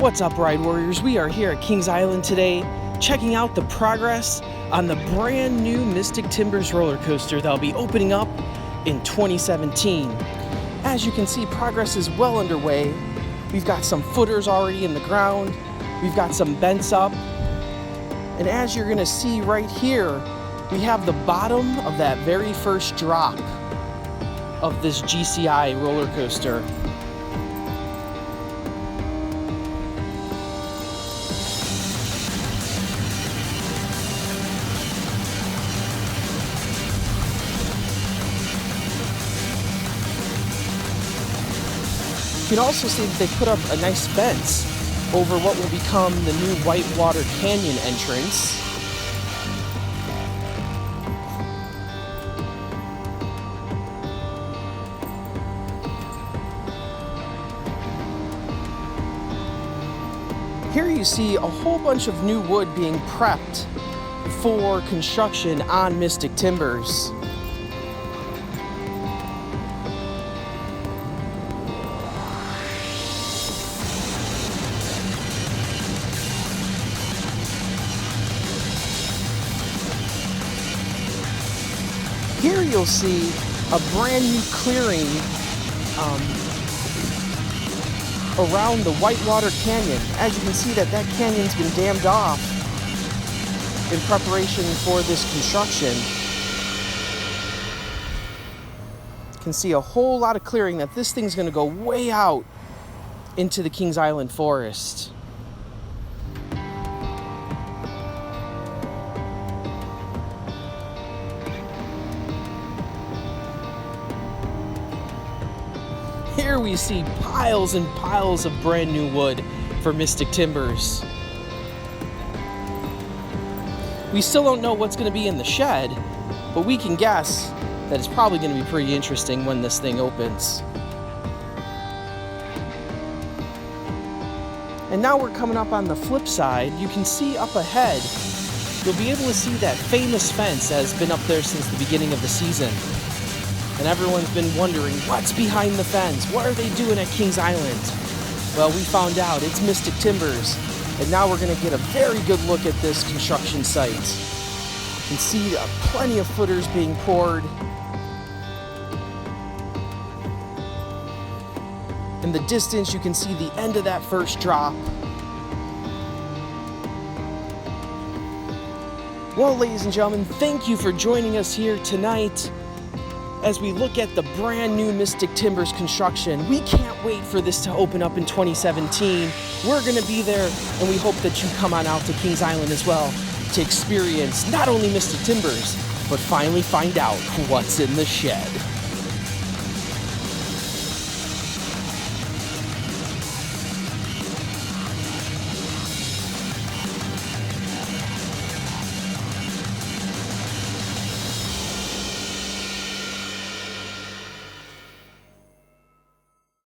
What's up, Ride Warriors? We are here at Kings Island today, checking out the progress on the brand new Mystic Timbers roller coaster that'll be opening up in 2017. As you can see, progress is well underway. We've got some footers already in the ground. We've got some vents up. And as you're gonna see right here, we have the bottom of that very first drop of this GCI roller coaster. You can also see that they put up a nice fence over what will become the new Whitewater Canyon entrance. Here you see a whole bunch of new wood being prepped for construction on Mystic Timbers. Here you'll see a brand new clearing around the Whitewater Canyon. As you can see, that canyon's been dammed off in preparation for this construction. You can see a whole lot of clearing, that this thing's gonna go way out into the Kings Island forest. Here we see piles and piles of brand new wood for Mystic Timbers. We still don't know what's going to be in the shed, but we can guess that it's probably going to be pretty interesting when this thing opens. And now we're coming up on the flip side. You can see up ahead, you'll be able to see that famous fence that has been up there since the beginning of the season. And everyone's been wondering, what's behind the fence? What are they doing at Kings Island? Well, we found out it's Mystic Timbers. And now we're gonna get a very good look at this construction site. You can see plenty of footers being poured. In the distance, you can see the end of that first drop. Well, ladies and gentlemen, thank you for joining us here tonight as we look at the brand new Mystic Timbers construction. We can't wait for this to open up in 2017. We're gonna be there, and we hope that you come on out to Kings Island as well to experience not only Mystic Timbers, but finally find out what's in the shed.